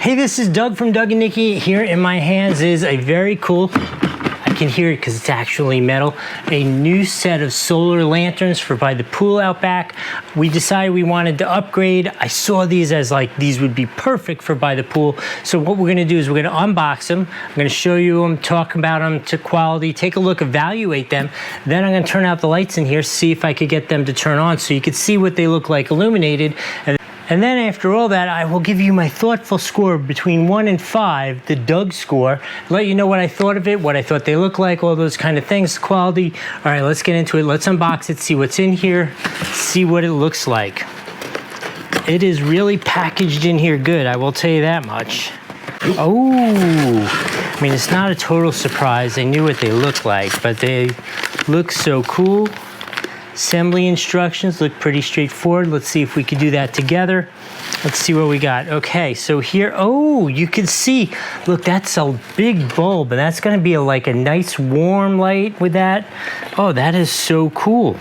Hey, this is Doug from Doug and Nikki. Here in my hands is a very cool, I can hear it because it's actually metal, a new set of solar lanterns for by the pool out back. We decided we wanted to upgrade. I saw these as like, these would be perfect for by the pool. So what we're gonna do is we're gonna unbox them. I'm gonna show you them, talk about them to quality, take a look, evaluate them. Then I'm gonna turn out the lights in here, see if I could get them to turn on so you could see what they look like illuminated. And then after all that, I will give you my thoughtful score between 1 and 5, the Doug score, let you know what I thought of it, what I thought they looked like, all those kind of things, quality. All right, let's get into it. Let's unbox it, see what's in here, see what it looks like. It is really packaged in here good, I will tell you that much. Oh, I mean, it's not a total surprise. I knew what they looked like, but they look so cool. Assembly instructions look pretty straightforward. Let's see if we could do that together. Let's see what we got. Okay, so here, oh, you can see, look, that's a big bulb, and that's gonna be like a nice warm light with that. Oh, that is so cool.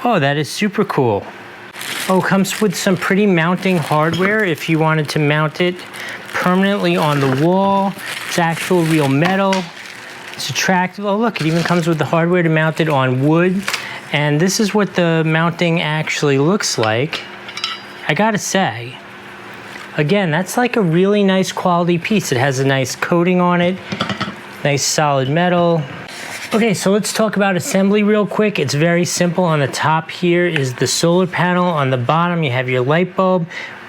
Oh, that is super cool. Oh, comes with some pretty mounting hardware if you wanted to mount it permanently on the wall. It's actual real metal. It's attractive. Oh, look, it even comes with the hardware to mount it on wood. And this is what the mounting actually looks like. I gotta say, again, that's like a really nice quality piece. It has a nice coating on it, nice solid metal. Okay, so let's talk about assembly real quick. It's very simple. On the top here is the solar panel. On the bottom, you have your light bulb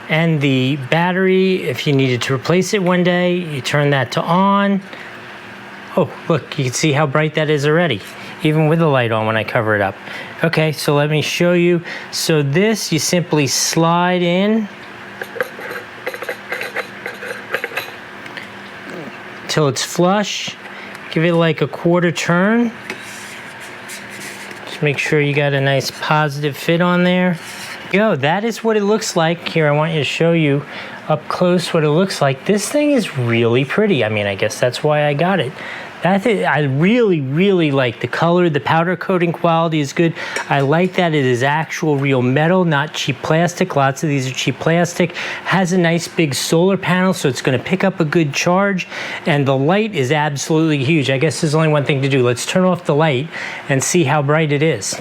and the battery. If you needed to replace it one day, you turn that to on. Oh, look, you can see how bright that is already, even with the light on when I cover it up. Okay, so let me show you. So this, you simply slide in till it's flush. Give it like a quarter turn. Just make sure you got a nice positive fit on there. Yo, that is what it looks like. Here, I want you to show you up close what it looks like. This thing is really pretty. I mean, I guess that's why I got it. I really, really like the color. The powder coating quality is good. I like that it is actual real metal, not cheap plastic. Lots of these are cheap plastic. Has a nice big solar panel, so it's gonna pick up a good charge. And the light is absolutely huge. I guess there's only one thing to do. Let's turn off the light and see how bright it is.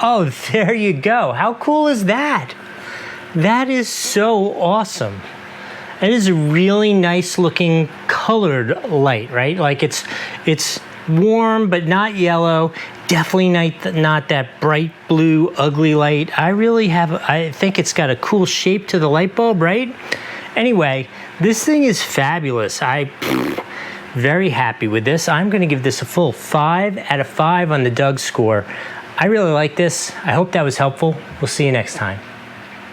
Oh, there you go. How cool is that? That is so awesome. It is a really nice looking colored light, right? Like it's warm, but not yellow. Definitely not that bright blue, ugly light. I think it's got a cool shape to the light bulb, right? Anyway, this thing is fabulous. Very happy with this. I'm gonna give this a full 5 out of 5 on the Doug score. I really like this. I hope that was helpful. We'll see you next time.